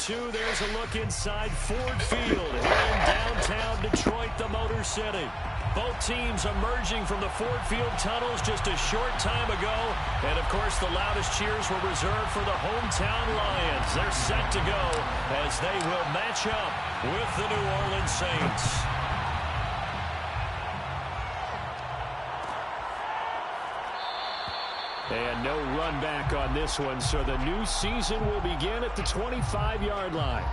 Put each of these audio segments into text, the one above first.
2, there's a look inside Ford Field here in downtown Detroit, the Motor City. Both teams emerging from the Ford Field tunnels just a short time ago. And, of course, the loudest cheers were reserved for the hometown Lions. They're set to go as they will match up with the New Orleans Saints. And no run back on this one, so the new season will begin at the 25-yard line.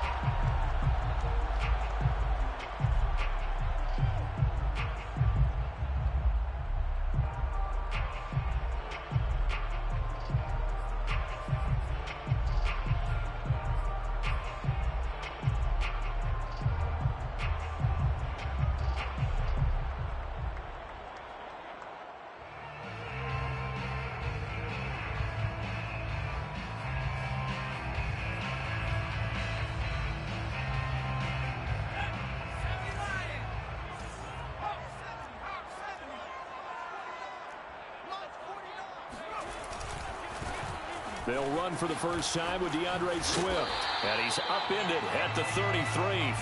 They'll run for the first time with DeAndre Swift. And he's upended at the 33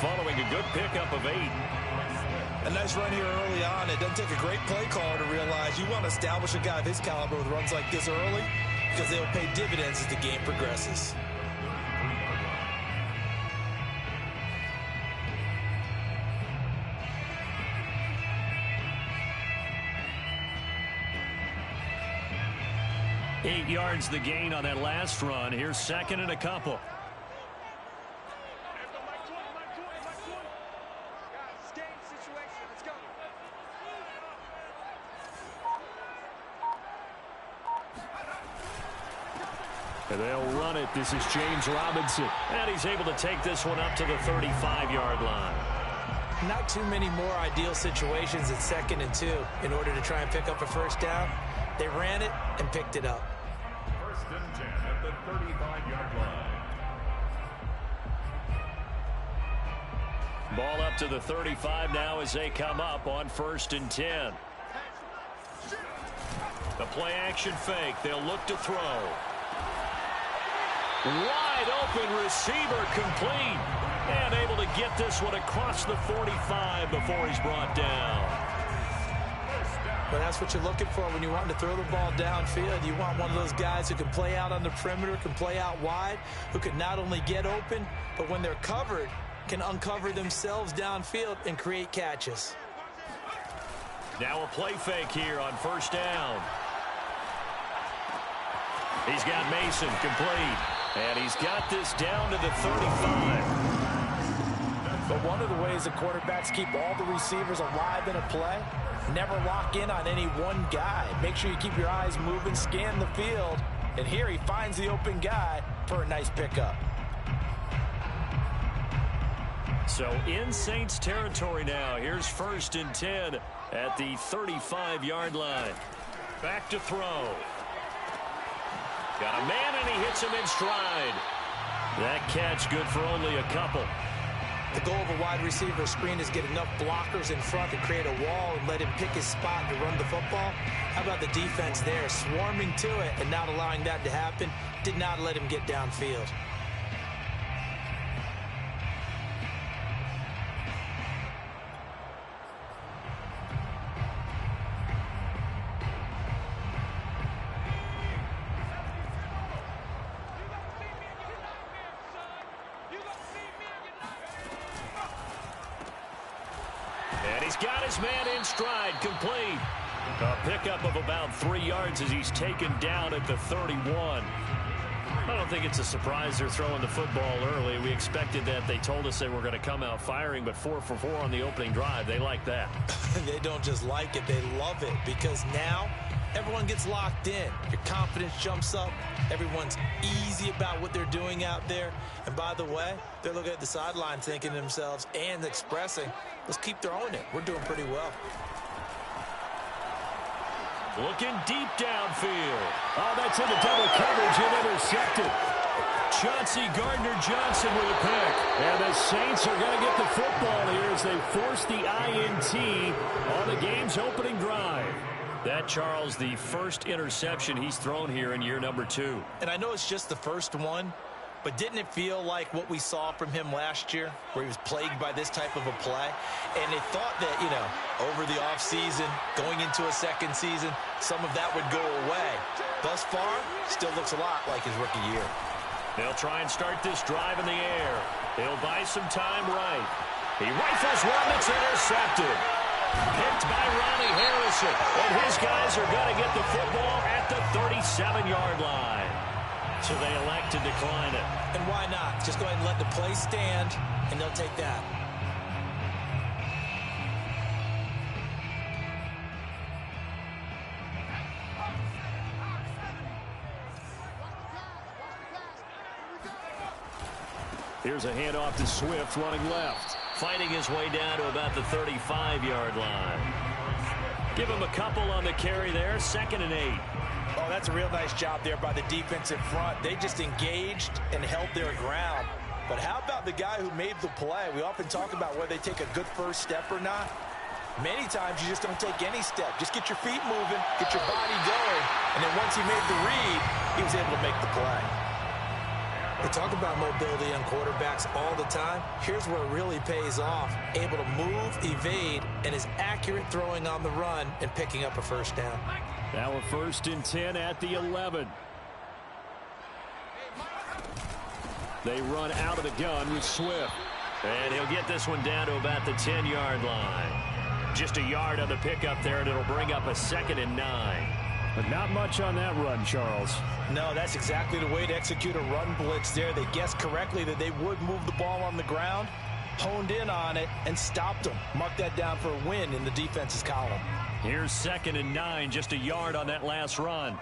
following a good pickup of 8. A nice run here early on. It doesn't take a great play caller to realize you want to establish a guy of his caliber with runs like this early because they'll pay dividends as the game progresses. Eight yards the gain on that last run. Here's second and a couple. And they'll run it. This is James Robinson. And he's able to take this one up to the 35-yard line. Not too many more ideal situations at 2nd and 2 in order to try and pick up a first down. They ran it and picked it up. 1st and 10 at the 35-yard line. Ball up to the 35 now as they come up on 1st and 10. The play action fake. They'll look to throw. Wide open receiver complete. And able to get this one across the 45 before he's brought down. But that's what you're looking for when you want to throw the ball downfield. You want one of those guys who can play out on the perimeter, can play out wide, who can not only get open, but when they're covered, can uncover themselves downfield and create catches. Now a play fake here on 1st down. He's got Mason complete. And he's got this down to the 35. But one of the ways the quarterbacks keep all the receivers alive in a play, never lock in on any one guy. Make sure you keep your eyes moving, scan the field. And here he finds the open guy for a nice pickup. So in Saints territory now. Here's 1st and 10 at the 35-yard line. Back to throw. Got a man, and he hits him in stride. That catch good for only a couple. The goal of a wide receiver screen is get enough blockers in front to create a wall and let him pick his spot to run the football. How about the defense there, swarming to it and not allowing that to happen? Did not let him get downfield. He's got his man in stride, complete. A pickup of about 3 yards as he's taken down at the 31. I don't think it's a surprise they're throwing the football early. We expected that. They told us they were going to come out firing, but 4 for 4 on the opening drive. They like that. They don't just like it, they love it, because now everyone gets locked in. Your confidence jumps up. Everyone's easy about what they're doing out there. And by the way, they're looking at the sideline thinking to themselves and expressing, let's keep throwing it. We're doing pretty well. Looking deep downfield. Oh, that's into double coverage and intercepted. Chauncey Gardner-Johnson with a pick. And the Saints are going to get the football here as they force the INT on the game's opening drive. That, Charles, the first interception he's thrown here in year number 2. And I know it's just the first one, But didn't it feel like what we saw from him last year, where he was plagued by this type of a play? And they thought that, you know, over the offseason, going into a second season, some of that would go away. Thus far, still looks a lot like his rookie year. They'll try and start this drive in the air. He'll buy some time right. He rifles one that's intercepted. Picked by Ronnie Harrison. And his guys are going to get the football at the 37-yard line. So they elect to decline it. And why not? Just go ahead and let the play stand, and they'll take that. Here's a handoff to Swift running left. Fighting his way down to about the 35-yard line. Give him a couple on the carry there. 2nd and 8. Oh, that's a real nice job there by the defense in front. They just engaged and held their ground. But how about the guy who made the play? We often talk about whether they take a good first step or not. Many times you just don't take any step. Just get your feet moving, get your body going, and then once he made the read, he was able to make the play. We talk about mobility on quarterbacks all the time. Here's where it really pays off. Able to move, evade, and is accurate throwing on the run and picking up a first down. Now a 1st and 10 at the 11. They run out of the gun with Swift. And he'll get this one down to about the 10-yard line. Just a yard on the pickup there, and it'll bring up a 2nd and 9. But not much on that run, Charles. No, that's exactly the way to execute a run blitz there. They guessed correctly that they would move the ball on the ground, honed in on it, and stopped them. Mark that down for a win in the defense's column. Here's 2nd and 9, just a yard on that last run.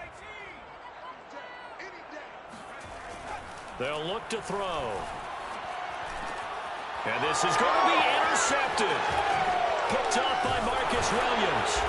They'll look to throw. And this is going to be intercepted. Picked off by Marcus Williams.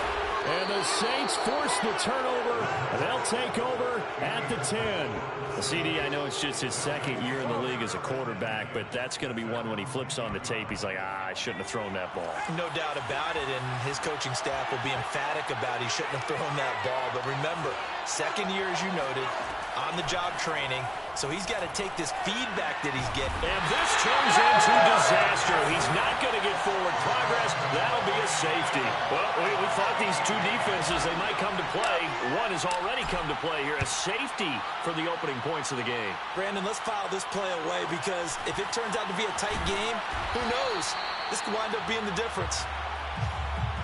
And the Saints force the turnover. They'll take over at the 10. The CD, I know it's just his 2nd year in the league as a quarterback, but that's going to be one when he flips on the tape. He's like, I shouldn't have thrown that ball. No doubt about it, and his coaching staff will be emphatic about he shouldn't have thrown that ball. But remember, 2nd year, as you noted, on-the-job training, so he's got to take this feedback that he's getting. And this turns into disaster. He's not going to get forward progress. That'll be a safety. Well, we thought these two defenses, they might come to play. One has already come to play here. A safety for the opening points of the game. Brandon, let's file this play away because if it turns out to be a tight game, who knows? This could wind up being the difference.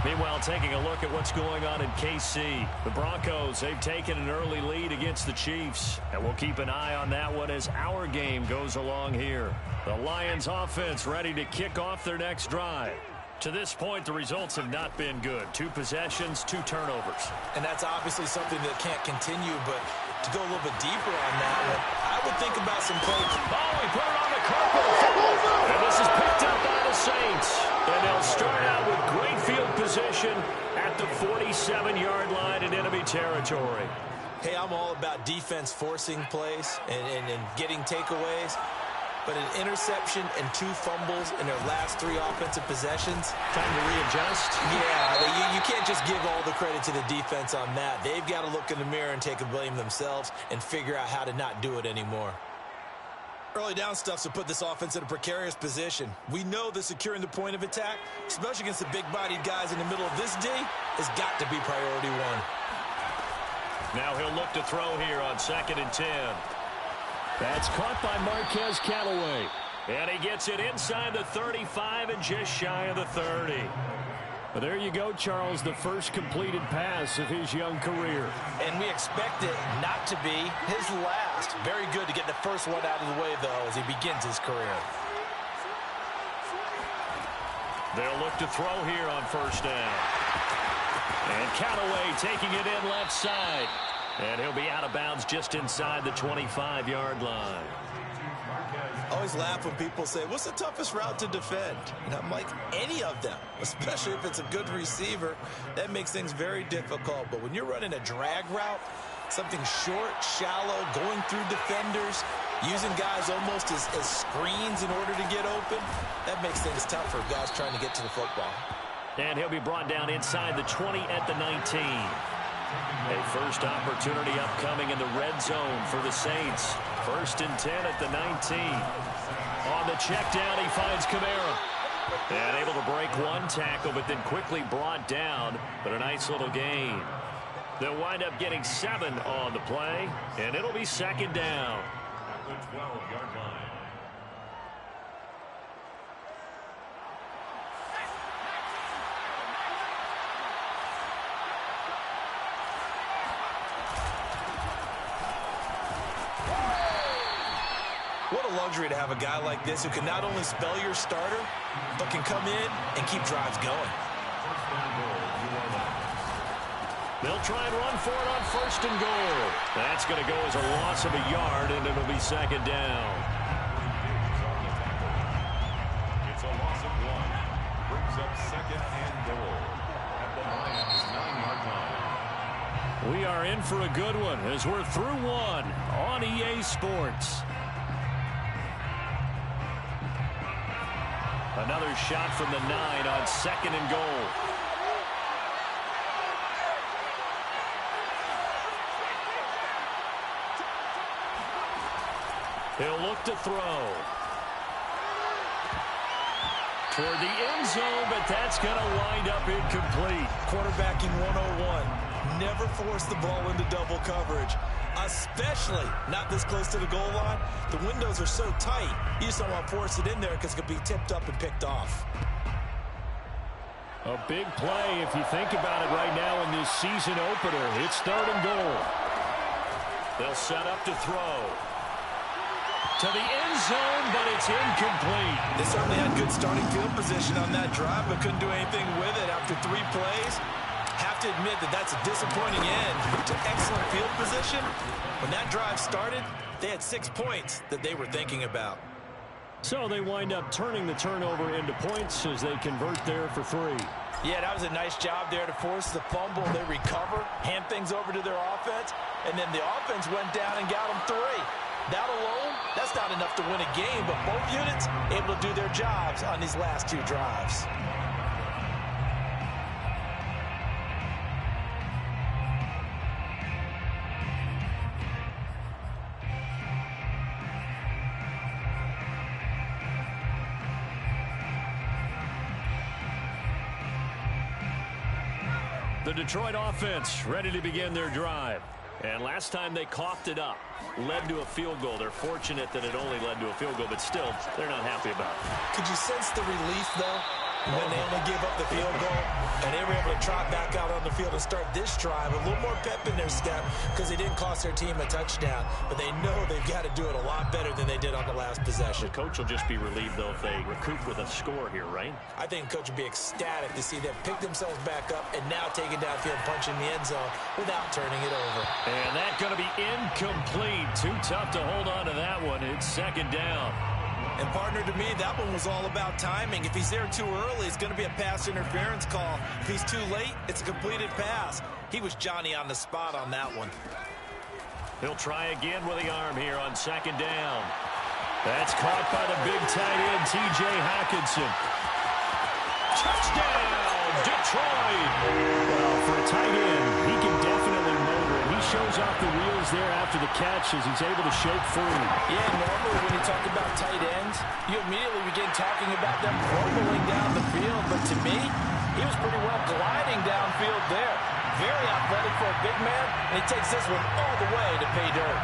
Meanwhile, taking a look at what's going on in KC. The Broncos, they've taken an early lead against the Chiefs. And we'll keep an eye on that one as our game goes along here. The Lions offense ready to kick off their next drive. To this point, the results have not been good. 2 possessions, 2 turnovers. And that's obviously something that can't continue, but to go a little bit deeper on that one, I would think about some plays. Oh, he put it on the carpet. And this is picked up by the Saints. And they'll start out with great field position at the 47-yard line in enemy territory. Hey, I'm all about defense forcing plays and getting takeaways. But an interception and 2 fumbles in their last 3 offensive possessions. Time to readjust. Yeah, you can't just give all the credit to the defense on that. They've got to look in the mirror and take a blame themselves and figure out how to not do it anymore. Early down stuffs have put this offense in a precarious position. We know that securing the point of attack, especially against the big-bodied guys in the middle of this D, has got to be priority 1. Now he'll look to throw here on 2nd and 10. That's caught by Marquez Callaway. And he gets it inside the 35 and just shy of the 30. Well, there you go, Charles, the first completed pass of his young career. And we expect it not to be his last. Very good to get the first one out of the way, though, as he begins his career. They'll look to throw here on 1st down. And Callaway taking it in left side. And he'll be out of bounds just inside the 25-yard line. I always laugh when people say, what's the toughest route to defend? And I'm like, any of them, especially if it's a good receiver. That makes things very difficult. But when you're running a drag route, something short, shallow, going through defenders, using guys almost as screens in order to get open, that makes things tough for guys trying to get to the football. And he'll be brought down inside the 20 at the 19. A first opportunity upcoming in the red zone for the Saints. 1st and 10 at the 19. On the check down, he finds Kamara. And able to break one tackle, but then quickly brought down. But a nice little gain. They'll wind up getting 7 on the play, and it'll be 2nd down. At the 12-yard line. What a luxury to have a guy like this who can not only spell your starter, but can come in and keep drives going. They'll try and run for it on 1st and goal. That's going to go as a loss of a yard, and it'll be 2nd down. It's a loss of 1. Brings up 2nd and goal at the Lions' 9-yard line. We are in for a good one as we're through one on EA Sports. Another shot from the 9 on 2nd and goal. He'll look to throw. Toward the end zone, but that's going to wind up incomplete. Quarterbacking 101. Never force the ball into double coverage, especially not this close to the goal line. The windows are so tight, you just don't want to force it in there because it could be tipped up and picked off. A big play if you think about it right now in this season opener. It's 3rd and goal. They'll set up to throw. To the end zone, but it's incomplete. They certainly had good starting field position on that drive, but couldn't do anything with it after 3 plays. Have to admit that that's a disappointing end to excellent field position. When that drive started, they had 6 points that they were thinking about. So they wind up turning the turnover into points as they convert there for 3. Yeah, that was a nice job there to force the fumble. They recover, hand things over to their offense, and then the offense went down and got them 3. That alone, that's not enough to win a game, but both units able to do their jobs on these last 2 drives. The Detroit offense ready to begin their drive. And last time they coughed it up, led to a field goal. They're fortunate that it only led to a field goal, but still, they're not happy about it. Could you sense the relief, though, when they only gave up the field goal and they were able to trot back out on the field and start this drive? A little more pep in their step because they didn't cost their team a touchdown, but they know they've got to do it a lot better than they did on the last possession. The coach will just be relieved, though, if they recoup with a score here, right? I think the coach would be ecstatic to see them pick themselves back up and now take it downfield, punch in the end zone without turning it over. And that's going to be incomplete. Too tough to hold on to that one. It's 2nd down. And partner, to me, that one was all about timing. If he's there too early, it's going to be a pass interference call. If he's too late, it's a completed pass. He was Johnny on the spot on that one. He'll try again with the arm here on 2nd down. That's caught by the big tight end, T.J. Hockenson. Touchdown, Detroit! Well, for a tight end, he can definitely motor it. He shows off the wheels there after the catch as he's able to shake free. Yeah, normally when you talk about tight ends, you immediately begin talking about them rumbling down the field. But to me, he was pretty well gliding downfield there. Very athletic for a big man, and he takes this one all the way to pay dirt.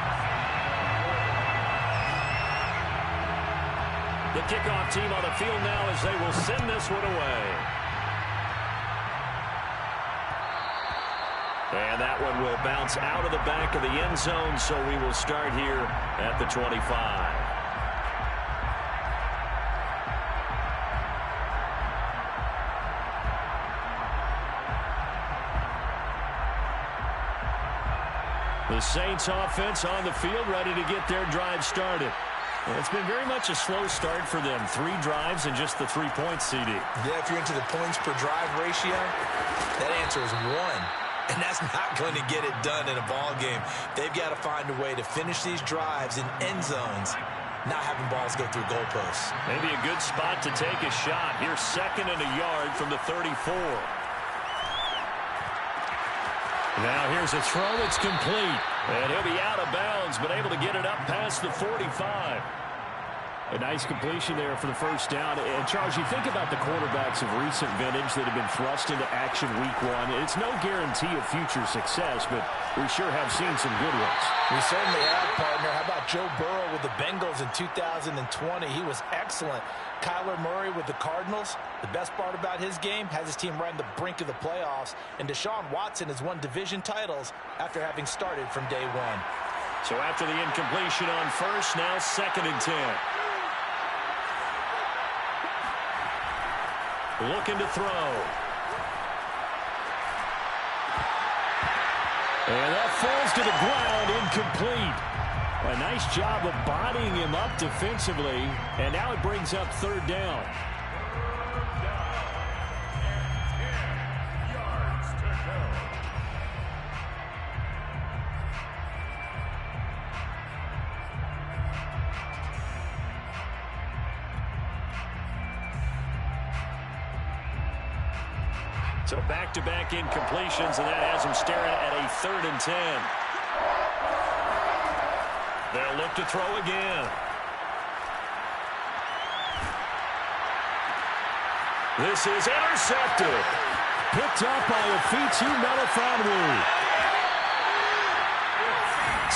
The kickoff team on the field now as they will send this one away. And that one will bounce out of the back of the end zone, so we will start here at the 25. The Saints offense on the field ready to get their drive started. It's been very much a slow start for them. 3 drives and just the 3 points, CD. Yeah, if you're into the points per drive ratio, that answer is 1. And that's not going to get it done in a ball game. They've got to find a way to finish these drives in end zones, not having balls go through goalposts. Maybe a good spot to take a shot. Here's 2nd and a yard from the 34. Now here's a throw. It's complete. And he'll be out of bounds, but able to get it up past the 45. A nice completion there for the first down. And, Charles, you think about the quarterbacks of recent vintage that have been thrust into action week one. It's no guarantee of future success, but we sure have seen some good ones. We certainly have, partner. How about Joe Burrow with the Bengals in 2020? He was excellent. Kyler Murray with the Cardinals. The best part about his game, has his team right on the brink of the playoffs. And Deshaun Watson has won division titles after having started from day one. So after the incompletion on first, now 2nd and 10. Looking to throw. And that falls to the ground, incomplete. A nice job of bodying him up defensively. And now it brings up 3rd down. So back-to-back incompletions, and that has him staring at a 3rd and 10. They'll look to throw again. This is intercepted. Picked up by Afitu Melifonwu.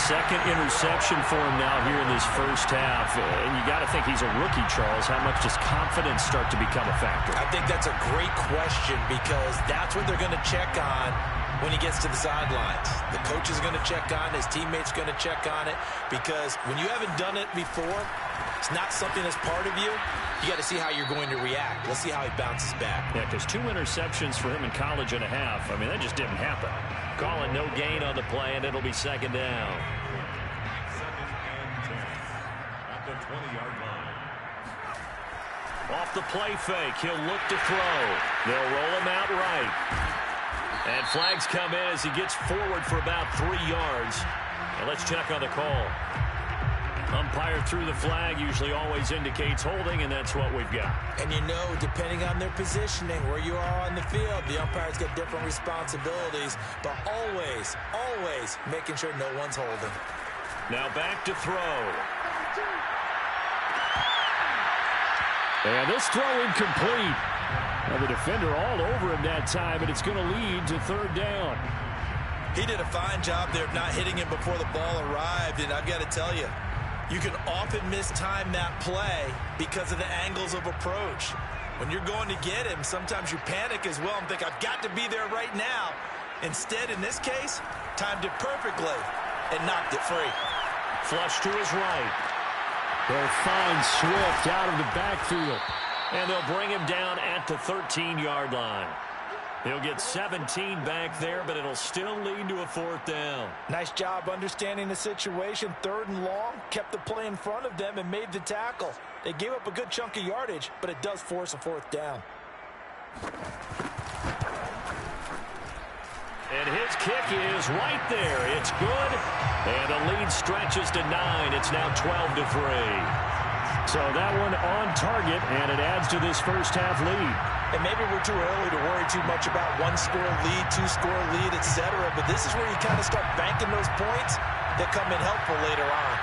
2nd interception for him now here in this first half. And you got to think he's a rookie, Charles. How much does confidence start to become a factor? I think that's a great question because that's what they're going to check on when he gets to the sidelines. The coach is going to check on it. His teammates are going to check on it because when you haven't done it before, it's not something that's part of you. You got to see how you're going to react. Let's see how he bounces back. Yeah, because 2 interceptions for him in college and a half. I mean, that just didn't happen. Calling no gain on the play, and it'll be 2nd down. 2nd and 10 at the 20-yard line. Off the play fake, he'll look to throw. They'll roll him out right. And flags come in as he gets forward for about 3 yards. And let's check on the call. Umpire threw the flag, usually always indicates holding, and that's what we've got. And you know, depending on their positioning, where you are on the field, the umpires get different responsibilities, but always, always making sure no one's holding. Now back to throw. And this throw incomplete. Now the defender all over him that time, and it's going to lead to 3rd down. He did a fine job there of not hitting him before the ball arrived, and I've got to tell you, you can often mistime that play because of the angles of approach. When you're going to get him, sometimes you panic as well and think, I've got to be there right now. Instead, in this case, timed it perfectly and knocked it free. Flush to his right. They'll find Swift out of the backfield. And they'll bring him down at the 13-yard line. He'll get 17 back there, but it'll still lead to a 4th down. Nice job understanding the situation. 3rd and long, kept the play in front of them and made the tackle. They gave up a good chunk of yardage, but it does force a 4th down. And his kick is right there. It's good. And the lead stretches to 9. It's now 12-3. So that one on target, and it adds to this first half lead. And maybe we're too early to worry too much about 1-score lead, 2-score lead, etc. But this is where you kind of start banking those points that come in helpful later on.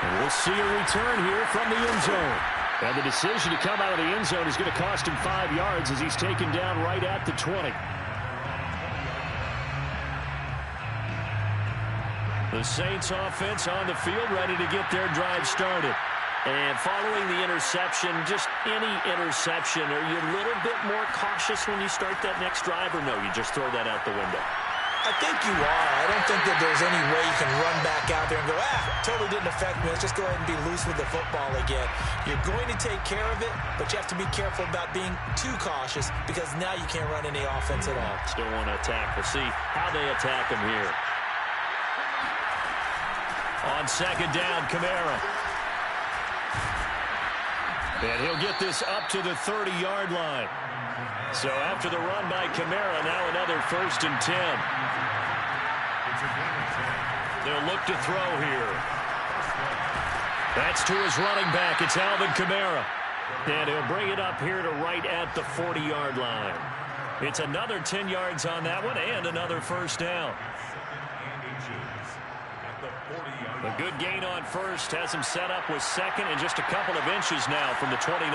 And we'll see a return here from the end zone. And the decision to come out of the end zone is going to cost him 5 yards as he's taken down right at the 20. The Saints offense on the field, ready to get their drive started. And following the interception, just any interception, are you a little bit more cautious when you start that next drive, or no, you just throw that out the window? I think you are. I don't think that there's any way you can run back out there and go, totally didn't affect me. Let's just go ahead and be loose with the football again. You're going to take care of it, but you have to be careful about being too cautious because now you can't run any offense at all. Still want to attack. We'll see how they attack him here. On 2nd down, Kamara. And he'll get this up to the 30-yard line. So after the run by Kamara, now another 1st and 10. They'll look to throw here. That's to his running back. It's Alvin Kamara. And he'll bring it up here to right at the 40-yard line. It's another 10 yards on that one and another first down. A good gain on first has him set up with second and just a couple of inches now from the 29.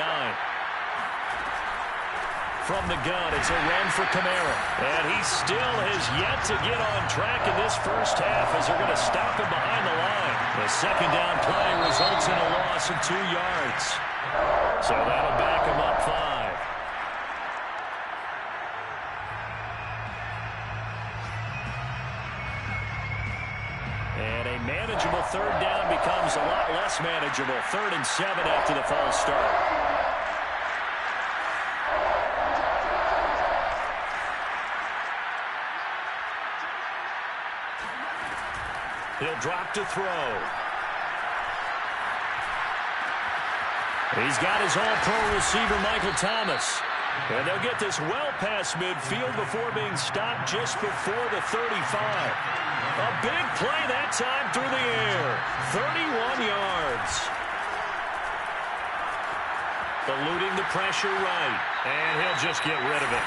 From the gun, it's a run for Kamara. And he still has yet to get on track in this first half as they're going to stop him behind the line. The second down play results in a loss of 2 yards. So that'll back him up 5. And a manageable third down becomes a lot less manageable. 3rd and 7 after the false start. He'll drop to throw. He's got his all-pro receiver, Michael Thomas. And they'll get this well past midfield before being stopped just before the 35. A big play that time through the air. 31 yards. Eluding the pressure right. And he'll just get rid of it.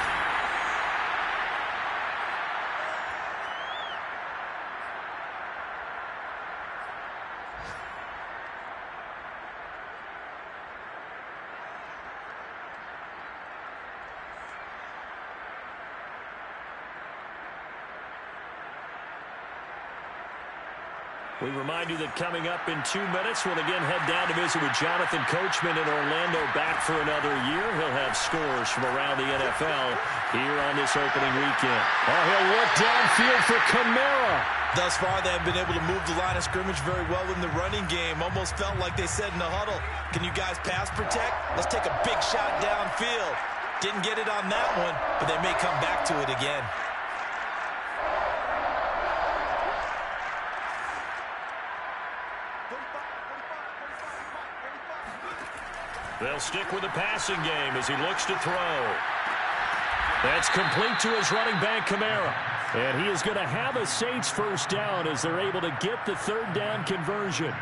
We remind you that coming up in 2 minutes, we'll again head down to visit with Jonathan Coachman in Orlando, back for another year. He'll have scores from around the NFL here on this opening weekend. Oh, he'll look downfield for Kamara. Thus far, they have been able to move the line of scrimmage very well in the running game. Almost felt like they said in the huddle, can you guys pass protect? Let's take a big shot downfield. Didn't get it on that one, but they may come back to it again. They'll stick with the passing game as he looks to throw. That's complete to his running back, Kamara. And he is going to have a Saints first down as they're able to get the 3rd down conversion.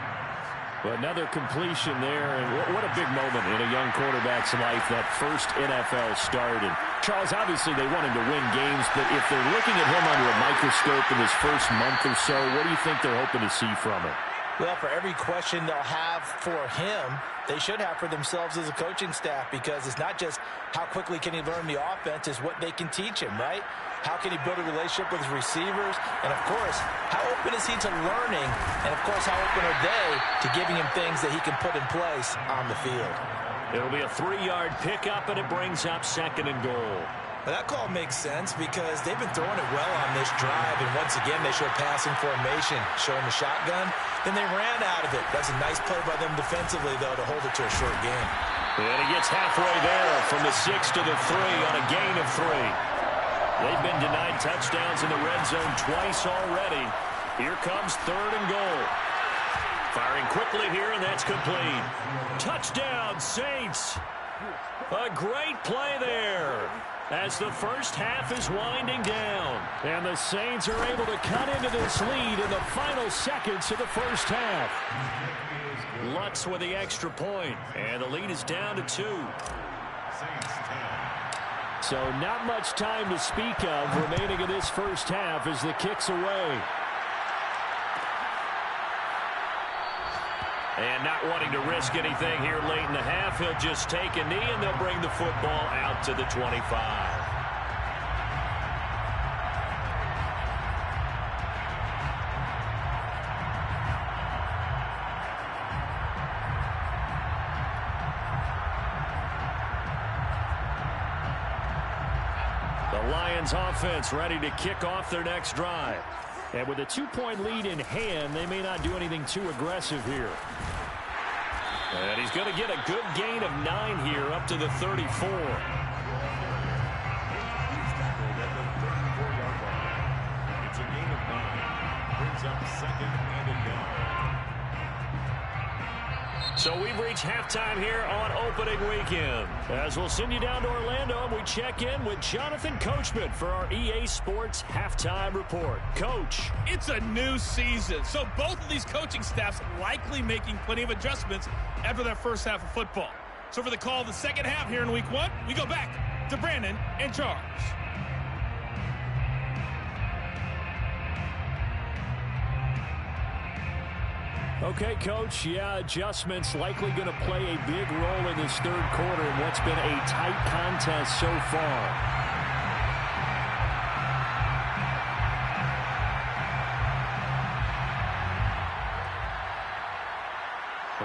But another completion there, and what a big moment in a young quarterback's life, that first NFL start. And Charles, obviously they want him to win games, but if they're looking at him under a microscope in his first month or so, what do you think they're hoping to see from him? Well, for every question they'll have for him, they should have for themselves as a coaching staff, because it's not just how quickly can he learn the offense, it's what they can teach him, right? How can he build a relationship with his receivers? And, of course, how open is he to learning? And, of course, how open are they to giving him things that he can put in place on the field? It'll be a 3-yard pickup, and it brings up 2nd and goal. Well, that call makes sense because they've been throwing it well on this drive, and once again they showed passing formation, showing the shotgun. Then they ran out of it. That's a nice play by them defensively, though, to hold it to a short gain. And he gets halfway there from the 6 to the 3 on a gain of 3. They've been denied touchdowns in the red zone twice already. Here comes 3rd and goal. Firing quickly here, and that's complete. Touchdown, Saints. A great play there as the first half is winding down. And the Saints are able to cut into this lead in the final seconds of the first half. Lutz with the extra point, and the lead is down to 2. So not much time to speak of remaining in this first half as the kick's away. And not wanting to risk anything here late in the half, he'll just take a knee, and they'll bring the football out to the 25. The Lions offense ready to kick off their next drive. And with a 2-point lead in hand, they may not do anything too aggressive here. And he's going to get a good gain of 9 here up to the 34. It's a gain of 9. Brings up 2nd and a goal. So we've reached halftime here on opening weekend. As we'll send you down to Orlando, and we check in with Jonathan Coachman for our EA Sports Halftime Report. Coach. It's a new season, so both of these coaching staffs likely making plenty of adjustments after that first half of football. So for the call of the second half here in week 1, we go back to Brandon in charge. Okay, Coach, yeah, adjustments likely going to play a big role in this third quarter in what's been a tight contest so far.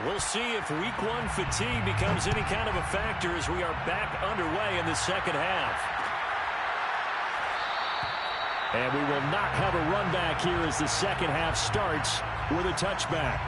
We'll see if week one fatigue becomes any kind of a factor as we are back underway in the second half. And we will not have a run back here as the second half starts with a touchback.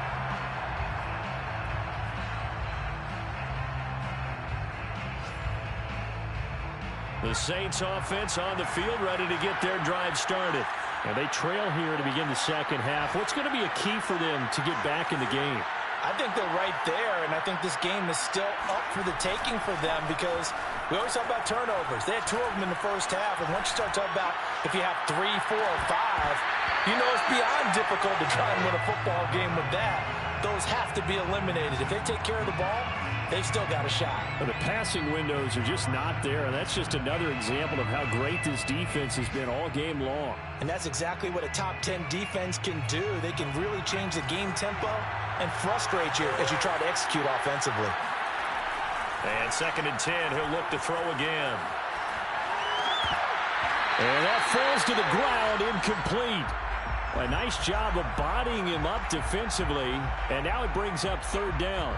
The Saints offense on the field ready to get their drive started. And they trail here to begin the second half. What's going to be a key for them to get back in the game? I think they're right there, and I think this game is still up for the taking for them because we always talk about turnovers. They had 2 of them in the first half, and once you start talking about if you have 3, 4, or 5, you know it's beyond difficult to try and win a football game with that. Those have to be eliminated. If they take care of the ball, they've still got a shot. Well, the passing windows are just not there, and that's just another example of how great this defense has been all game long. And that's exactly what a top 10 defense can do. They can really change the game tempo and frustrate you as you try to execute offensively. And 2nd and 10, he'll look to throw again. And that falls to the ground, incomplete. A nice job of bodying him up defensively, and now it brings up 3rd down.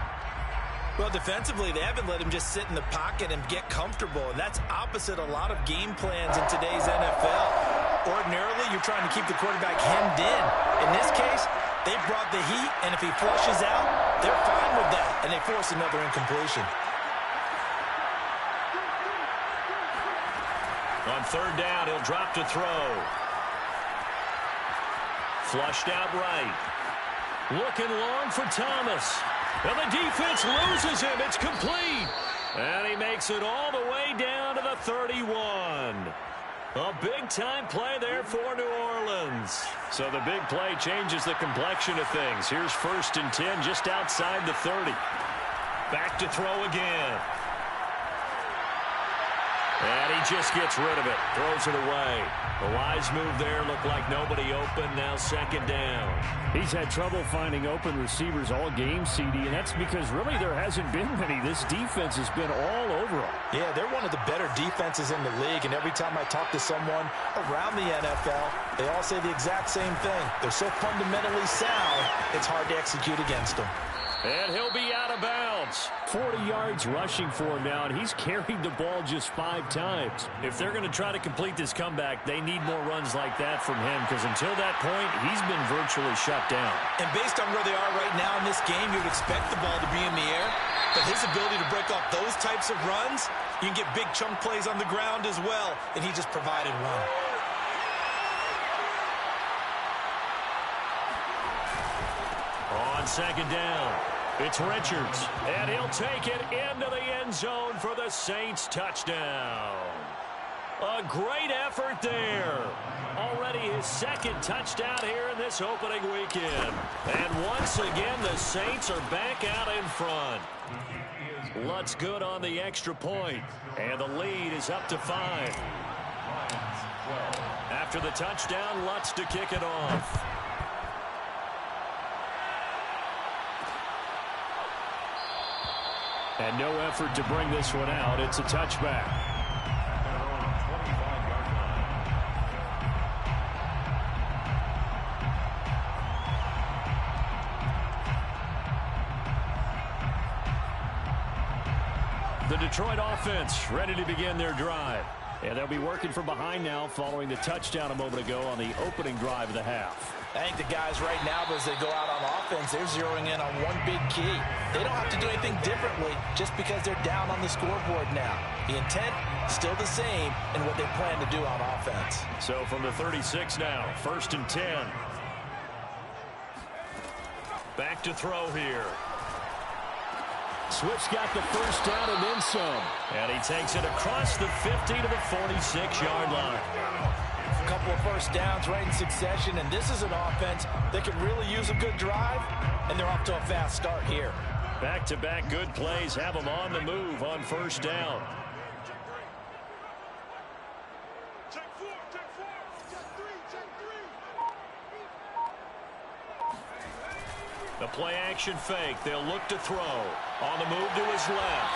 Well, defensively, they haven't let him just sit in the pocket and get comfortable, and that's opposite a lot of game plans in today's NFL. Ordinarily, you're trying to keep the quarterback hemmed in. In this case, they brought the heat, and if he flushes out, they're fine with that, and they force another incompletion. On 3rd down, he'll drop to throw. Flushed out right. Looking long for Thomas. And the defense loses him. It's complete. And he makes it all the way down to the 31. A big-time play there for New Orleans. So the big play changes the complexion of things. Here's 1st and 10 just outside the 30. Back to throw again. And he just gets rid of it. Throws it away. The wise move there. Looked like nobody open. Now 2nd down. He's had trouble finding open receivers all game, CD, and that's because really there hasn't been many. This defense has been all over them. Yeah, they're one of the better defenses in the league, and every time I talk to someone around the NFL, they all say the exact same thing. They're so fundamentally sound, it's hard to execute against them. And he'll be out of bounds. 40 yards rushing for him now, and he's carried the ball just 5 times. If they're going to try to complete this comeback, they need more runs like that from him, because until that point, he's been virtually shut down. And based on where they are right now in this game, you'd expect the ball to be in the air. But his ability to break off those types of runs, you can get big chunk plays on the ground as well, and he just provided one. On 2nd down, it's Richards, and he'll take it into the end zone for the Saints touchdown. A great effort there. Already his 2nd touchdown here in this opening weekend. And once again, the Saints are back out in front. Lutz good on the extra point, and the lead is up to 5. After the touchdown, Lutz to kick it off. And no effort to bring this one out. It's a touchback. The Detroit offense ready to begin their drive. And they'll be working from behind now following the touchdown a moment ago on the opening drive of the half. I think the guys right now, as they go out on offense, they're zeroing in on one big key. They don't have to do anything differently just because they're down on the scoreboard now. The intent still the same in what they plan to do on offense. So from the 36 now, 1st and 10. Back to throw here. Swift's got the 1st down and then some. And he takes it across the 50 to the 46-yard line. A couple of 1st downs right in succession, and this is an offense that can really use a good drive, and they're off to a fast start here. Back-to-back good plays have them on the move on 1st down. The play action fake. They'll look to throw. On the move to his left.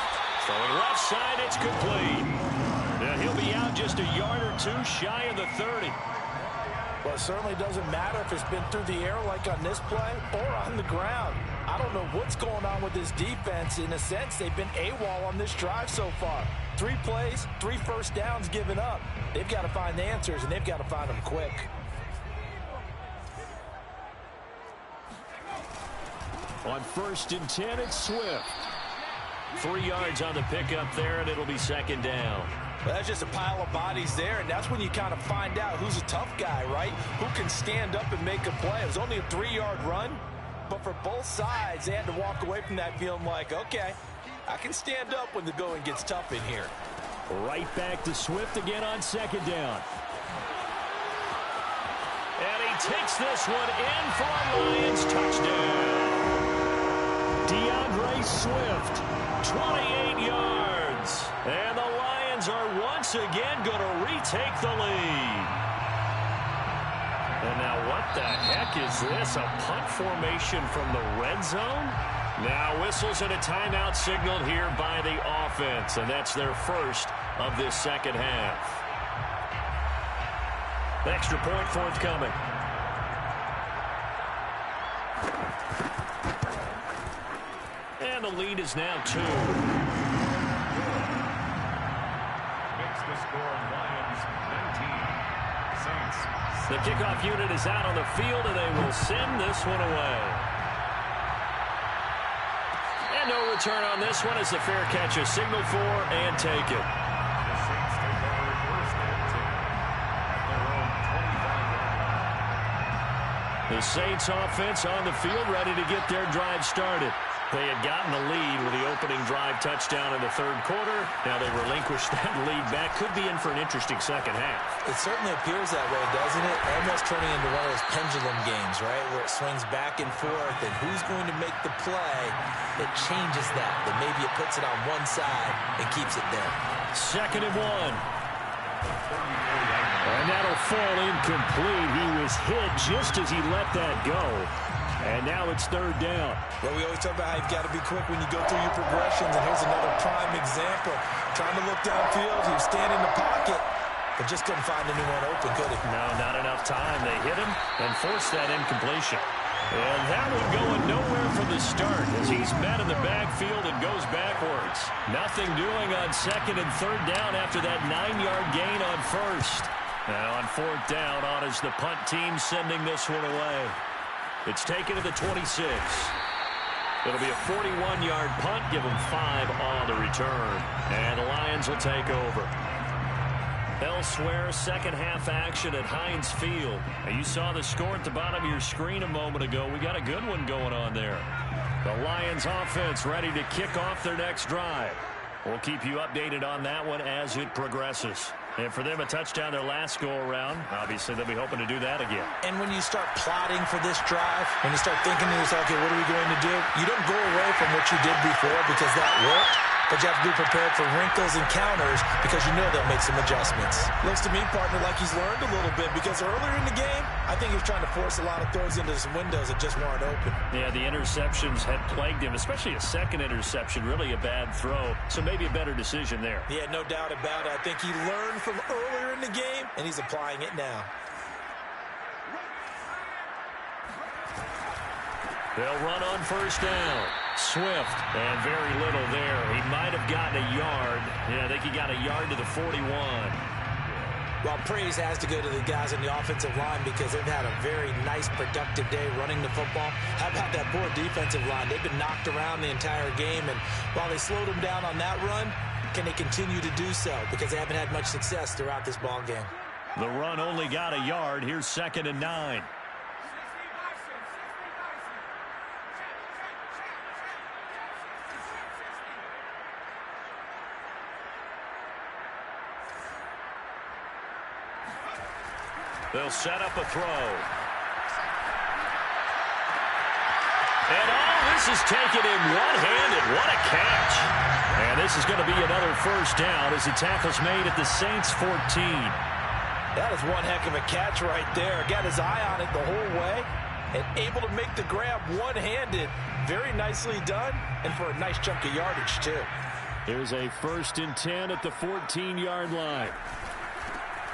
Throwing left side, it's complete. And he'll be out just a yard or two shy of the 30. Well, it certainly doesn't matter if it's been through the air like on this play or on the ground. I don't know what's going on with this defense. In a sense, they've been AWOL on this drive so far. 3 plays, 3 first downs given up. They've got to find the answers, and they've got to find them quick. On 1st and 10, it's Swift. 3 yards on the pickup there, and it'll be 2nd down. Well, that's just a pile of bodies there, and that's when you kind of find out who's a tough guy, right? Who can stand up and make a play. It was only a 3-yard run, but for both sides, they had to walk away from that feeling like, okay, I can stand up when the going gets tough in here. Right back to Swift again on 2nd down. And he takes this one in for a Lions touchdown. DeAndre Swift, 28 yards. And the Lions are once again going to retake the lead. And now what the heck is this? A punt formation from the red zone? Now whistles and a timeout signaled here by the offense. And that's their first of this second half. Extra point forthcoming. And the lead is now 2. Makes the score Lions 19. Saints. The kickoff unit is out on the field, and they will send this one away. And no return on this one as the fair catch is signaled for and taken. The Saints take over 1st and 10 at their own 25-yard line. The Saints offense on the field ready to get their drive started. They had gotten the lead with the opening drive touchdown in the 3rd quarter. Now they relinquish that lead back. Could be in for an interesting second half. It certainly appears that way, doesn't it? Almost turning into one of those pendulum games, right, where it swings back and forth, and who's going to make the play that changes that maybe it puts it on one side and keeps it there. 2nd and 1. And that'll fall incomplete. He was hit just as he let that go. And now it's 3rd down. Well, we always talk about how you've got to be quick when you go through your progressions, and here's another prime example. Trying to look downfield, he was standing in the pocket, but just couldn't find anyone open, could he? No, not enough time. They hit him and forced that incompletion. And that one going nowhere from the start as he's met in the backfield and goes backwards. Nothing doing on 2nd and 3rd down after that 9-yard gain on 1st. Now on 4th down, on is the punt team sending this one away. It's taken to the 26. It'll be a 41-yard punt. Give them 5 on the return. And the Lions will take over. Elsewhere, second half action at Heinz Field. Now, you saw the score at the bottom of your screen a moment ago. We got a good one going on there. The Lions offense ready to kick off their next drive. We'll keep you updated on that one as it progresses. And for them, a touchdown their last go-around. Obviously, they'll be hoping to do that again. And when you start plotting for this drive, when you start thinking to yourself, okay, what are we going to do? You don't go away from what you did before because that worked, but you have to be prepared for wrinkles and counters because you know they'll make some adjustments. Looks to me, partner, like he's learned a little bit because earlier in the game, I think he was trying to force a lot of throws into some windows that just weren't open. Yeah, the interceptions had plagued him, especially a second interception, really a bad throw. So maybe a better decision there. Yeah, no doubt about it. I think he learned from earlier in the game, and he's applying it now. They'll run on 1st down. Swift, and very little there. He might have gotten a yard. Yeah, I think he got a yard to the 41. Well, praise has to go to the guys on the offensive line because they've had a very nice, productive day running the football. How about that poor defensive line? They've been knocked around the entire game, and while they slowed them down on that run, can they continue to do so? Because they haven't had much success throughout this ball game. The run only got a yard. Here's 2nd and 9. They'll set up a throw. And this is taken in one-handed. What a catch. And this is going to be another 1st down as the tackle's made at the Saints 14. That is one heck of a catch right there. Got his eye on it the whole way. and able to make the grab one-handed. Very nicely done, and for a nice chunk of yardage, too. Here's a 1st and 10 at the 14-yard line.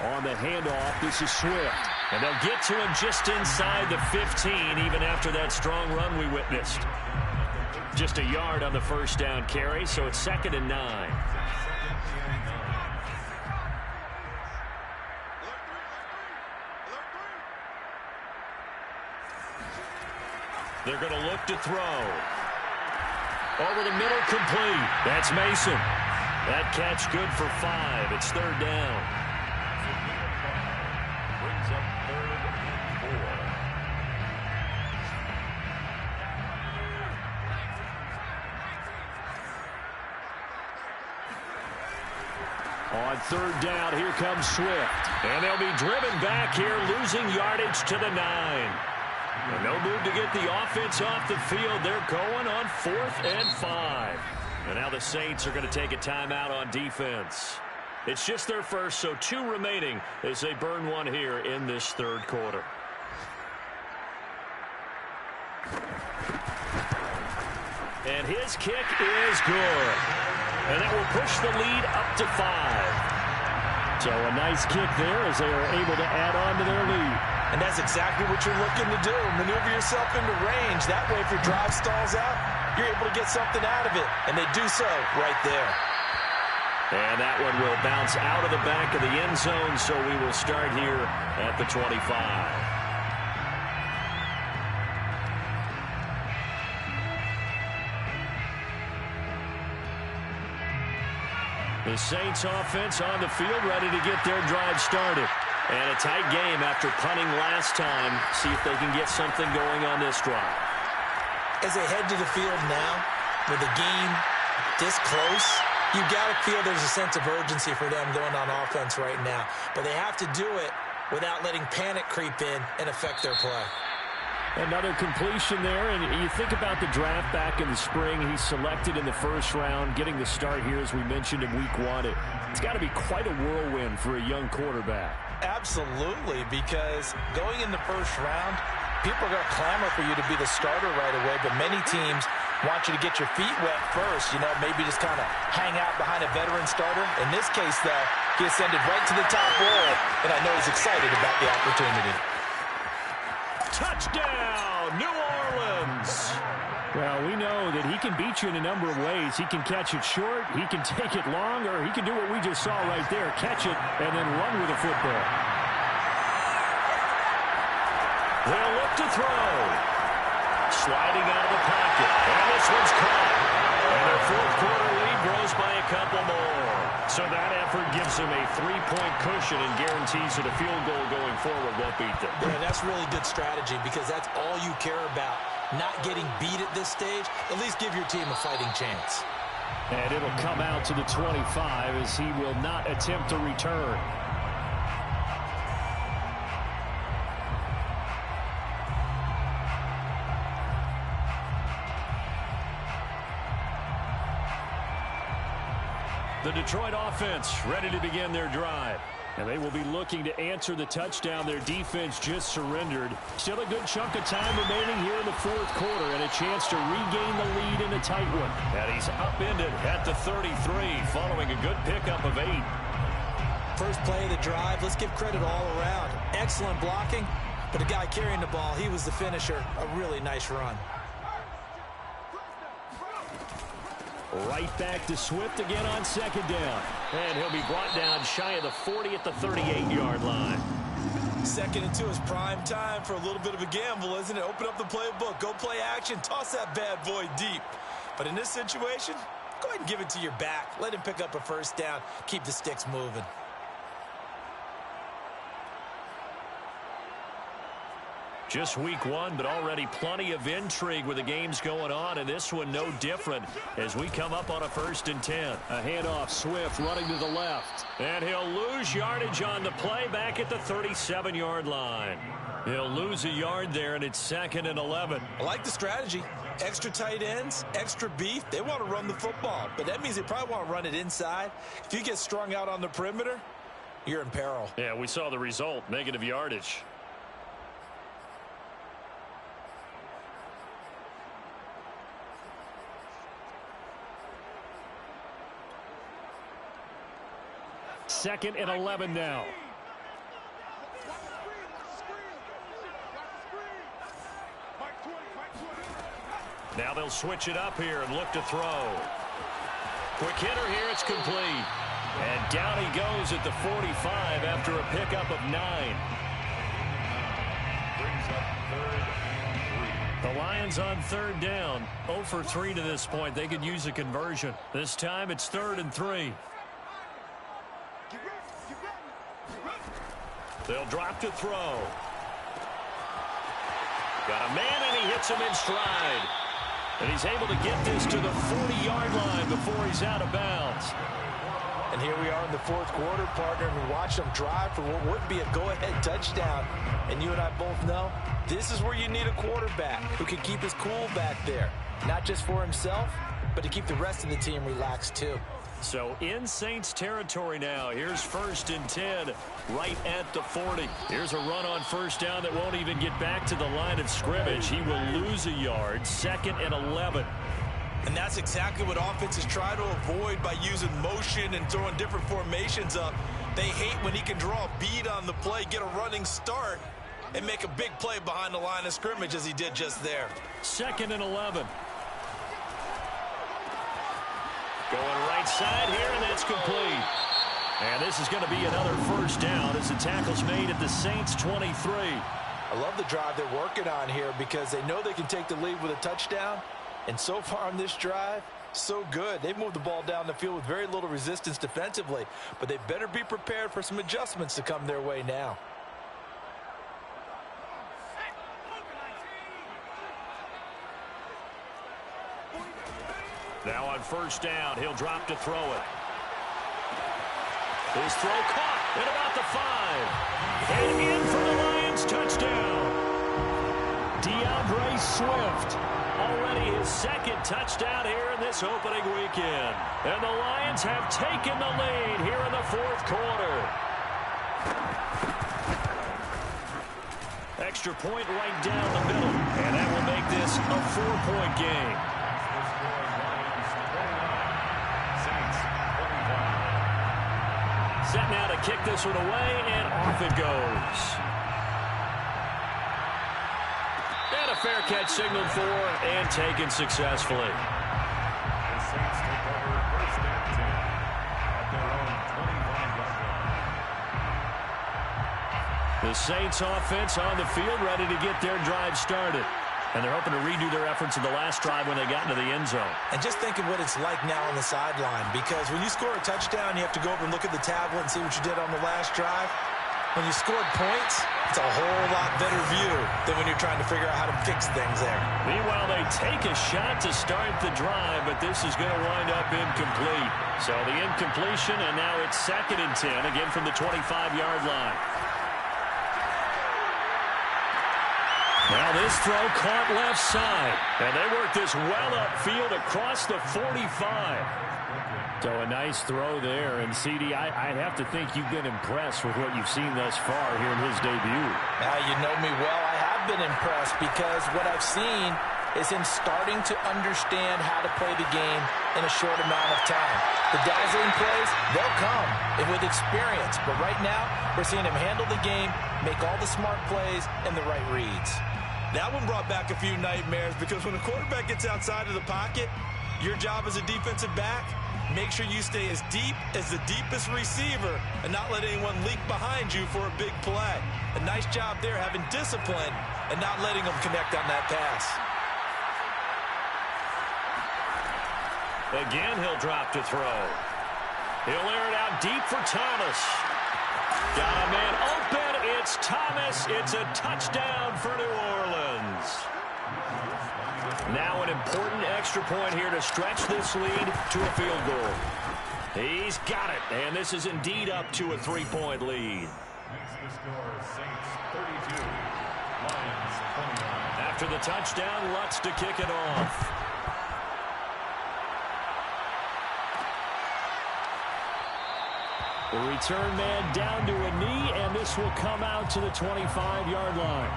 On the handoff, this is Swift. And they'll get to him just inside the 15, even after that strong run we witnessed. Just a yard on the 1st down carry, so it's 2nd and 9. They're going to look to throw. Over the middle, complete. That's Mason. That catch good for 5. It's 3rd down. Brings up 3rd and 4. On 3rd down, here comes Swift. And they'll be driven back here, losing yardage to the 9. And no move to get the offense off the field. They're going on 4th and 5. And now the Saints are going to take a timeout on defense. It's just their first, so 2 remaining as they burn one here in this 3rd quarter. And his kick is good. And that will push the lead up to 5. So a nice kick there as they are able to add on to their lead. And that's exactly what you're looking to do. Maneuver yourself into range. That way, if your drive stalls out, you're able to get something out of it. And they do so right there. And that one will bounce out of the back of the end zone, so we will start here at the 25. The Saints offense on the field, ready to get their drive started. And a tight game after punting last time. See if they can get something going on this drive. As they head to the field now, with the game this close, you've got to feel there's a sense of urgency for them going on offense right now. But they have to do it without letting panic creep in and affect their play. Another completion there, and you think about the draft back in the spring. He's selected in the 1st round, getting the start here, as we mentioned, in week 1. It's got to be quite a whirlwind for a young quarterback. Absolutely, because going in the 1st round, people are going to clamor for you to be the starter right away, but many teams want you to get your feet wet first, maybe just kind of hang out behind a veteran starter. In this case, though, he ascended right to the top roll, and I know he's excited about the opportunity. Touchdown, New Orleans! Well, we know that he can beat you in a number of ways. He can catch it short, he can take it long, or he can do what we just saw right there, catch it and then run with the football. They'll look to throw. Sliding out of the pocket, and this one's caught. And their 4th quarter lead grows by a couple more. So that effort gives them a 3-point cushion and guarantees that a field goal going forward won't beat them. Yeah, that's really good strategy because that's all you care about. Not getting beat at this stage, at least give your team a fighting chance. And it'll come out to the 25 as he will not attempt to return. The Detroit offense ready to begin their drive. And they will be looking to answer the touchdown their defense just surrendered. Still a good chunk of time remaining here in the 4th quarter and a chance to regain the lead in a tight one. And he's upended at the 33 following a good pickup of 8. First play of the drive, let's give credit all around. Excellent blocking, but the guy carrying the ball, he was the finisher. A really nice run. Right back to Swift again on 2nd down. And he'll be brought down shy of the 40 at the 38-yard line. 2nd and 2 is prime time for a little bit of a gamble, isn't it? Open up the playbook, go play action, toss that bad boy deep. But in this situation, go ahead and give it to your back. Let him pick up a 1st down, keep the sticks moving. Just week 1, but already plenty of intrigue with the games going on, and this one no different as we come up on a 1st and 10. A handoff, Swift running to the left. And he'll lose yardage on the play back at the 37-yard line. He'll lose a yard there, and it's 2nd and 11. I like the strategy. Extra tight ends, extra beef. They want to run the football, but that means they probably want to run it inside. If you get strung out on the perimeter, you're in peril. Yeah, we saw the result, negative yardage. 2nd and 11 now. Now they'll switch it up here and look to throw. Quick hitter here, it's complete. And down he goes at the 45 after a pickup of 9. Brings up 3rd and 3. The Lions on 3rd down. 0 for 3 to this point. They could use a conversion. This time it's 3rd and 3. They'll drop to throw. Got a man and he hits him in stride. And he's able to get this to the 40-yard line before he's out of bounds. And here we are in the 4th quarter, partner, and we watch them drive for what would be a go-ahead touchdown. And you and I both know this is where you need a quarterback who can keep his cool back there. Not just for himself, but to keep the rest of the team relaxed too. So in Saints territory now. Here's 1st and 10 right at the 40. Here's a run on 1st down that won't even get back to the line of scrimmage. He will lose a yard. 2nd and 11. And that's exactly what offenses try to avoid by using motion and throwing different formations up. They hate when he can draw a bead on the play, get a running start, and make a big play behind the line of scrimmage as he did just there. 2nd and 11. Going right side here, and that's complete. And this is going to be another 1st down as the tackle's made at the Saints 23. I love the drive they're working on here because they know they can take the lead with a touchdown. And so far on this drive, so good. They've moved the ball down the field with very little resistance defensively. But they better be prepared for some adjustments to come their way now. Now on 1st down, he'll drop to throw it. His throw caught at about the 5. And in for the Lions touchdown. DeAndre Swift. Already his 2nd touchdown here in this opening weekend. And the Lions have taken the lead here in the 4th quarter. Extra point right down the middle. And that will make this a 4-point game. Set now to kick this one away, and off it goes. And a fair catch signaled for and taken successfully. The Saints take over 1st and 10 at their own 25-yard line. The Saints offense on the field ready to get their drive started. And they're hoping to redo their efforts in the last drive when they got into the end zone. And just think of what it's like now on the sideline, because when you score a touchdown, you have to go over and look at the tablet and see what you did on the last drive. When you scored points, it's a whole lot better view than when you're trying to figure out how to fix things there. Meanwhile, they take a shot to start the drive, but this is going to wind up incomplete. So the incompletion, and now it's 2nd and 10, again from the 25-yard line. Now this throw caught left side. And they work this well upfield across the 45. So a nice throw there. And, CD, I'd have to think you've been impressed with what you've seen thus far here in his debut. Now, you know me well. I have been impressed because what I've seen is him starting to understand how to play the game in a short amount of time. The dazzling plays, they'll come and with experience. But right now, we're seeing him handle the game, make all the smart plays, and the right reads. That one brought back a few nightmares because when a quarterback gets outside of the pocket, your job as a defensive back, make sure you stay as deep as the deepest receiver and not let anyone leak behind you for a big play. A nice job there having discipline and not letting them connect on that pass. Again, he'll drop to throw. He'll air it out deep for Thomas. Got a man open. It's Thomas. It's a touchdown for New Orleans. Now an important extra point here to stretch this lead to a field goal. He's got it. And this is indeed up to a 3-point lead. Makes the score Saints 32, Lions 29. After the touchdown, Lutz to kick it off. The return man down to a knee, and this will come out to the 25-yard line.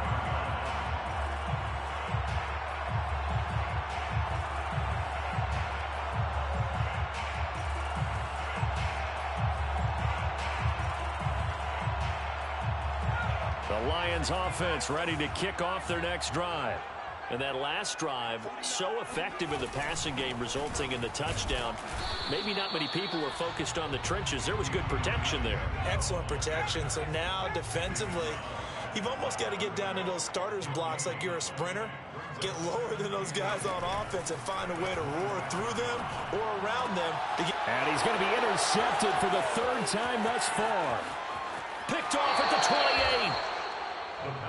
Lions offense ready to kick off their next drive. And that last drive, so effective in the passing game, resulting in the touchdown. Maybe not many people were focused on the trenches. There was good protection there. Excellent protection. So now defensively, you've almost got to get down to those starters blocks like you're a sprinter. Get lower than those guys on offense and find a way to roar through them or around them. And he's going to be intercepted for the third time thus far. Picked off at the 28.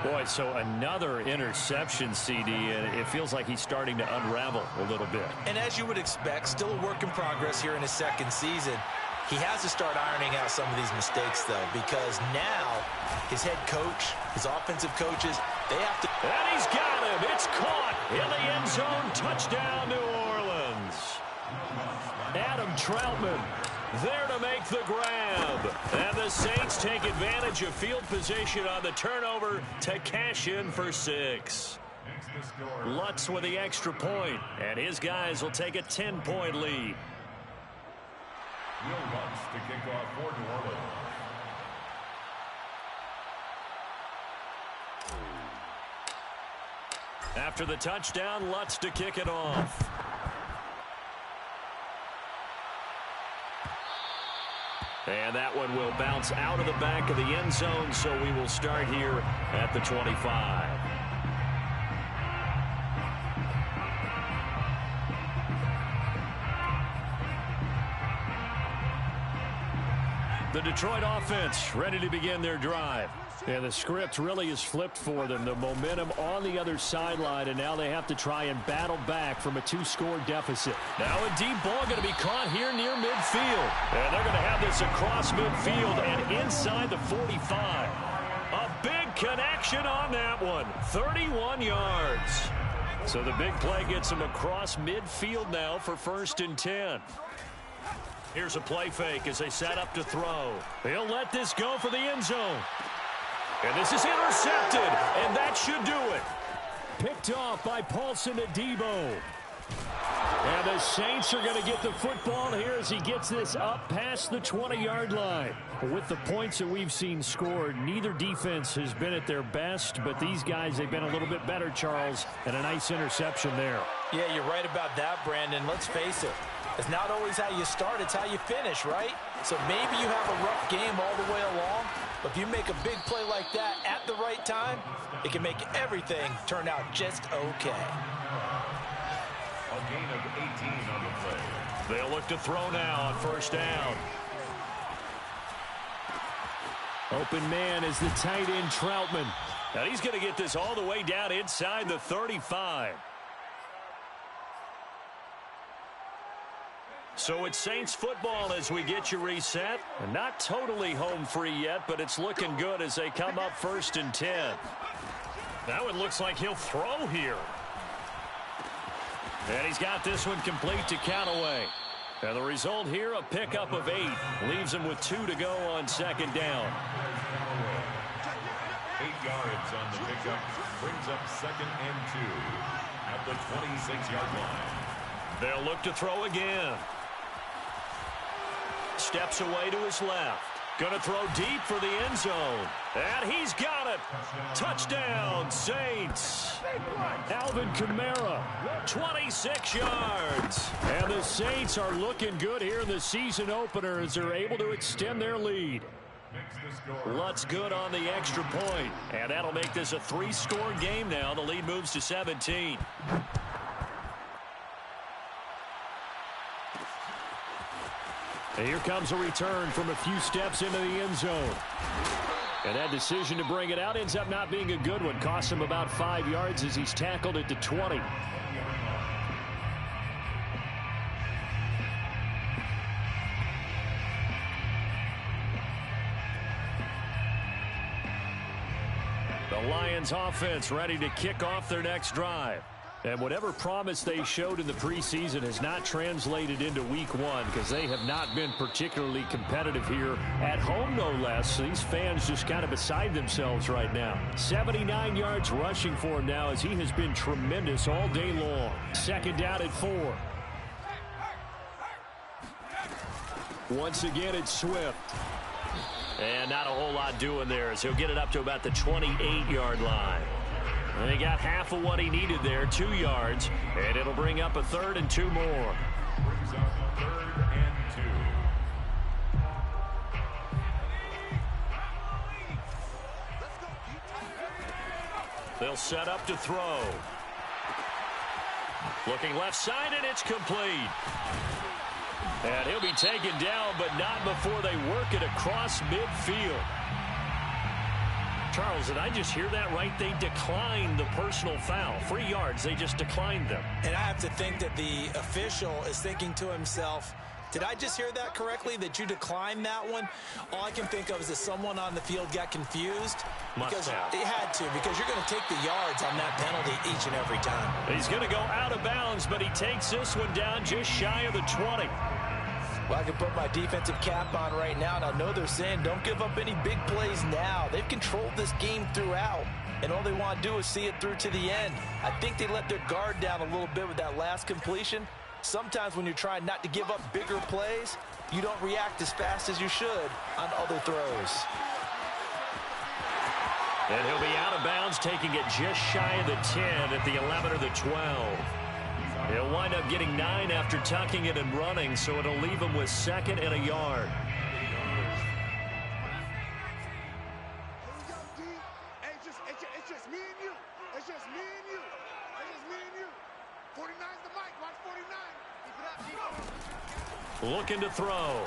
Boy, so another interception, CD, and it feels like he's starting to unravel a little bit. And as you would expect, still a work in progress here in his second season. He has to start ironing out some of these mistakes, though, because now his head coach, his offensive coaches, they have to... And he's got him. It's caught in the end zone. Touchdown, New Orleans. Adam Troutman there to make the grab. And the Saints take advantage of field position on the turnover to cash in for 6. Lutz with the extra point, and his guys will take a 10-point lead. Will Lutz to kick off for New Orleans. After the touchdown, Lutz to kick it off. And that one will bounce out of the back of the end zone, so we will start here at the 25. The Detroit offense ready to begin their drive. And the script really is flipped for them. The momentum on the other sideline, and now they have to try and battle back from a 2-score deficit. Now a deep ball going to be caught here near midfield. And they're going to have this across midfield and inside the 45. A big connection on that one. 31 yards. So the big play gets them across midfield now for 1st and 10. Here's a play fake as they set up to throw. He'll let this go for the end zone. And this is intercepted, and that should do it. Picked off by Paulson Adebo. And the Saints are going to get the football here as he gets this up past the 20-yard line. With the points that we've seen scored, neither defense has been at their best, but these guys, they've been a little bit better, Charles, and a nice interception there. Yeah, you're right about that, Brandon. Let's face it. It's not always how you start, it's how you finish, right? So maybe you have a rough game all the way along, but if you make a big play like that at the right time, it can make everything turn out just okay. A gain of 18 on the play. They'll look to throw now on 1st down. Open man is the tight end Troutman. Now he's going to get this all the way down inside the 35. So it's Saints football as we get you reset. And not totally home free yet, but it's looking good as they come up 1st and 10. That one looks like he'll throw here. And he's got this one complete to Callaway. And the result here, a pickup of 8. Leaves him with 2 to go on 2nd down. 8 yards on the pickup. Brings up 2nd and 2 at the 26-yard line. They'll look to throw again. Steps away to his left. Going to throw deep for the end zone. And he's got it. Touchdown, Saints. Alvin Kamara, 26 yards. And the Saints are looking good here in the season opener as they're able to extend their lead. Lutz good on the extra point. And that'll make this a 3-score game now. The lead moves to 17. And here comes a return from a few steps into the end zone. And that decision to bring it out ends up not being a good one. Costs him about 5 yards as he's tackled at the 20. The Lions offense ready to kick off their next drive. And whatever promise they showed in the preseason has not translated into week 1 because they have not been particularly competitive here at home, no less. So these fans just kind of beside themselves right now. 79 yards rushing for him now as he has been tremendous all day long. 2nd down at 4. Once again, it's Swift. And not a whole lot doing there as he'll get it up to about the 28-yard line. And he got half of what he needed there, 2 yards, and it'll bring up a 3rd and 2 more. Brings up 3rd and 2. They'll set up to throw. Looking left side, and it's complete. And he'll be taken down, but not before they work it across midfield. Charles, did I just hear that right? They declined the personal foul. 3 yards, they just declined them. And I have to think that the official is thinking to himself, did I just hear that correctly, that you declined that one? All I can think of is that someone on the field got confused. Must have. It had to, because you're going to take the yards on that penalty each and every time. He's going to go out of bounds, but he takes this one down just shy of the 20. Well, I can put my defensive cap on right now, and I know they're saying don't give up any big plays now. They've controlled this game throughout, and all they want to do is see it through to the end. I think they let their guard down a little bit with that last completion. Sometimes when you're trying not to give up bigger plays, you don't react as fast as you should on other throws. And he'll be out of bounds, taking it just shy of the 10 at the 11 or the 12. He'll wind up getting 9 after tucking it and running, so it'll leave him with 2nd and a yard. It's just me and you. It's just me and you. It's just me and you. 49's the mic. Watch 49. Looking to throw.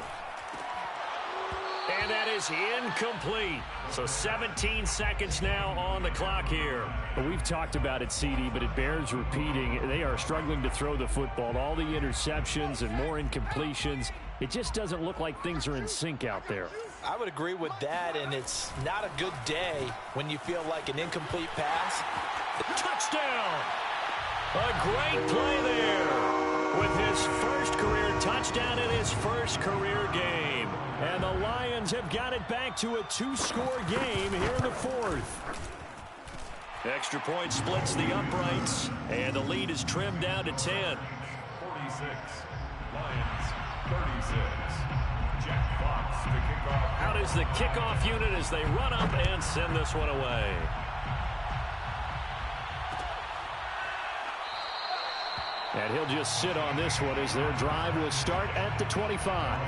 And that is incomplete. So 17 seconds now on the clock here. Well, we've talked about it, CD, but it bears repeating. They are struggling to throw the football. All the interceptions and more incompletions. It just doesn't look like things are in sync out there. I would agree with that, and it's not a good day when you feel like an incomplete pass. Touchdown! A great play there with his first career touchdown in his first career game. And the Lions have got it back to a 2-score game here in the 4th. Extra point splits the uprights, and the lead is trimmed down to 10. 46. Lions 36. Jack Fox to kick off. Out is the kickoff unit as they run up and send this one away. And he'll just sit on this one as their drive will start at the 25.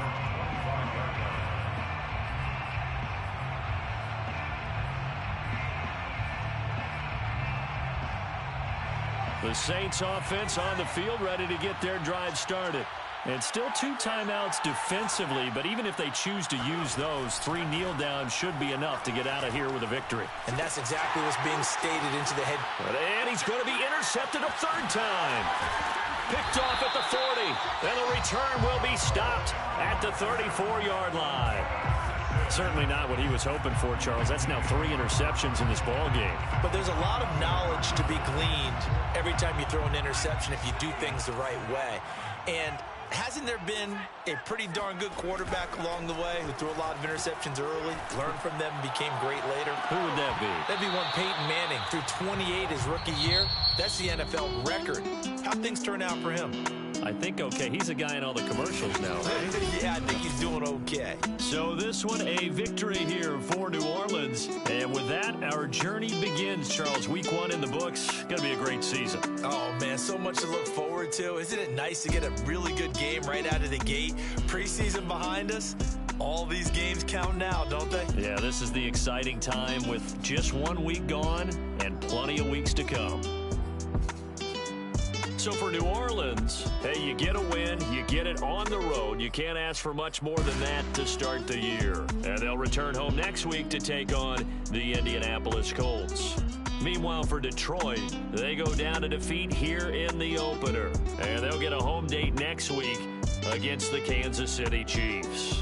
The Saints offense on the field ready to get their drive started. And still 2 timeouts defensively, but even if they choose to use those, 3 kneel downs should be enough to get out of here with a victory. And that's exactly what's being stated into the head. And he's going to be intercepted a 3rd time. Picked off at the 40. And the return will be stopped at the 34-yard line. Certainly not what he was hoping for, Charles. That's now 3 interceptions in this ball game. But there's a lot of knowledge to be gleaned every time you throw an interception if you do things the right way. And hasn't there been a pretty darn good quarterback along the way who threw a lot of interceptions early, learned from them, and became great later? Who would that be? That'd be one Peyton Manning. Threw 28 his rookie year. That's the NFL record. How'd things turn out for him? I think okay. He's a guy in all the commercials now, right? Yeah, I think he's doing okay. So this one, a victory here for New Orleans. And with that, our journey begins, Charles. Week 1 in the books. Going to be a great season. Oh, man, so much to look forward to. Isn't it nice to get a really good game right out of the gate? Preseason behind us. All these games count now, don't they? Yeah, this is the exciting time with just 1 week gone and plenty of weeks to come. So for New Orleans, hey, you get a win, you get it on the road. You can't ask for much more than that to start the year. And they'll return home next week to take on the Indianapolis Colts. Meanwhile, for Detroit, they go down to defeat here in the opener. And they'll get a home date next week against the Kansas City Chiefs.